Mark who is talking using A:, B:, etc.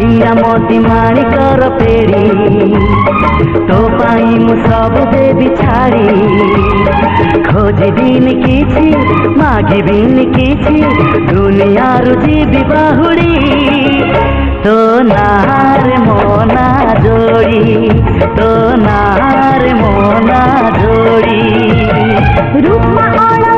A: हीरामती माणिकर फेरी तो पाई मु सब देवी छाड़ी खोजिबिन किछि मागिबिन किछि दुनिया रुजीबी बाहुड़ी तो नार मोना जोड़ी तो नार मोना जोड़ी
B: रूपमा